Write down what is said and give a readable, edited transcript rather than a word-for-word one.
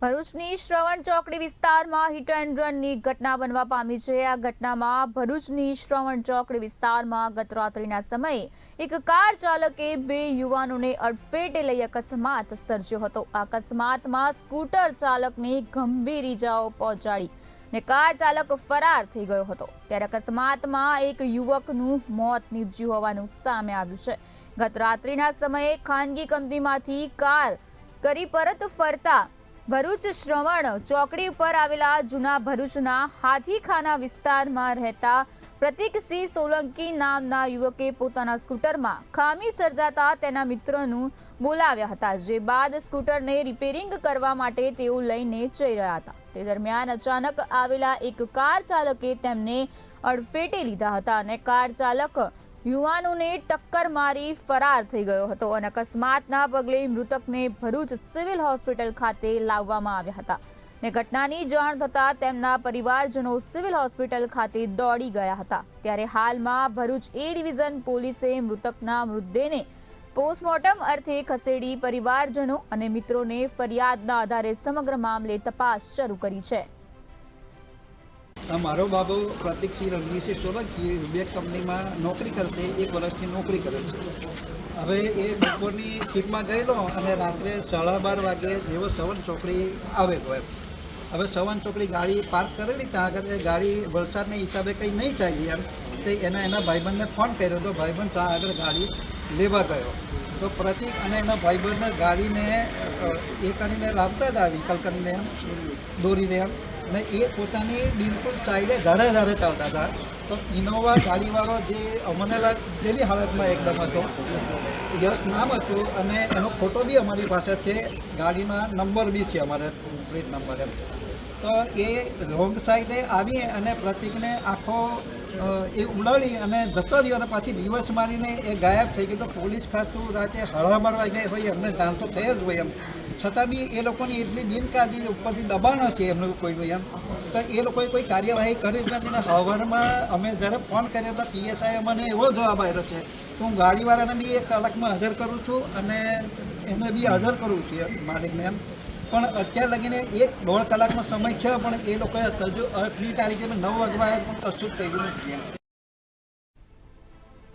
ભરૂચની શ્રવણ ચોકડી વિસ્તારમાં હિટ એન્ડ રનની ઘટના બનવા પામી છે। આ ઘટનામાં ભરૂચની શ્રવણ ચોકડી વિસ્તારમાં ગત રાત્રિના સમયે એક કાર ચાલકે બે યુવાનોને અડફેટે લઈ અકસ્માત સર્જ્યો હતો। આ અકસ્માતમાં સ્કૂટર ચાલકને ગંભીર ઈજાઓ પહોંચાડી ને કાર ચાલક ફરાર થઈ ગયો હતો। ત્યારે અકસ્માતમાં એક યુવકનું મોત નીપજ્યું હોવાનું સામે આવ્યું છે। ગત રાત્રિના સમયે ખાનગી કંપનીમાંથી કાર કરી પરત ફરતા ભરૂચ શ્રવણ ચોકડી ઉપર આવેલા જૂના ભરૂચના હાથીખાના વિસ્તારમાં રહેતા પ્રતિકસિંહ સોલંકી નામના યુવકે પોતાના સ્કૂટરમાં ખામી સર્જાતા તેના મિત્રનું બોલાવ્યા હતા। જે બાદ સ્કૂટરને રિપેરિંગ કરવા માટે તેઓ લઈને જઈ રહ્યા હતા। તે દરમિયાન અચાનક આવેલા એક કાર ચાલકે તેમને અડફેટે લીધા હતા અને કાર ચાલક યુવાનોને ટક્કર મારી ફરાર થઈ ગયો હતો અને અકસ્માતના પગલે મૃતકને ભરૂચ સિવિલ હોસ્પિટલ ખાતે લાવવામાં આવ્યા હતા ને ઘટનાની જાણ થતાં તેમના પરિવારજનો સિવિલ હોસ્પિટલ ખાતે દોડી ગયા હતા। ત્યારે હાલમાં ભરૂચ એ ડિવિઝન પોલીસે મૃતકના મૃતદેહને પોસ્ટમોર્ટમ અર્થે ખસેડી પરિવારજનો અને મિત્રોને ફરિયાદના આધારે સમગ્ર મામલે તપાસ શરૂ કરી છે। મારો બાબુ પ્રતિકસિંહ રણજીતસિંહ સોલંકી વિવેક કંપનીમાં નોકરી કરશે, 1 વર્ષથી નોકરી કરે છે। હવે એ બપોરની શિફ્ટમાં ગયેલો અને રાત્રે 12:30 વાગે જેવો સવન ચોકડી આવેલો એમ। હવે સવન ચોકડી ગાડી પાર્ક કરેલી, ત્યાં આગળ એ ગાડી વરસાદના હિસાબે કંઈ નહીં ચાલી એમ તો એના ભાઈબંધને ફોન કર્યો તો ભાઈબંધ ત્યાં આગળ ગાડી લેવા ગયો તો પ્રતિક અને એના ભાઈબંધને ગાડીને એ કરીને લાવતા હતા, વ્હીકલ કરીને એમ દોરીને એમ અને એ પોતાની બિલકુલ સાઈડે ધારે ચાલતા હતા તો ઇનોવા ગાડીવાળો જે અમને જેવી હાલતમાં એકદમ હતો, યશ નામ હતું અને એનો ફોટો બી અમારી પાસે છે, ગાડીમાં નંબર બી છે અમારે પ્લેટ નંબર એમ। તો એ રોંગ સાઈડે આવી અને પ્રતિકને આખો એ ઉડાડી અને જતો રહ્યો અને પછી દિવસ મારીને એ ગાયબ થઈ ગયો। તો પોલીસ ખાતું રાતે હળામળ વાગે હોય એમને જાણ તો થઈ જ હોય એમ, છતાં બી એ લોકોની એટલી બિનકાળજી ઉપરથી દબાણ હશે એમનું કોઈનું એમ તો એ લોકોએ કોઈ કાર્યવાહી કરી જ નથી ને હવારમાં અમે જ્યારે ફોન કર્યો તો PSI મને એવો જવાબ આવ્યો છે તો હું ગાડીવાળાને બી 1 કલાકમાં હાજર કરું છું અને એને બી હાજર કરું છું માલિકને એમ, પણ અત્યાર લગીને 1-1.5 કલાકનો સમય છે પણ એ લોકોએ હજુ 8મી તારીખે 9 વાગ્યા પણ કશું જ કર્યું નથી એમ।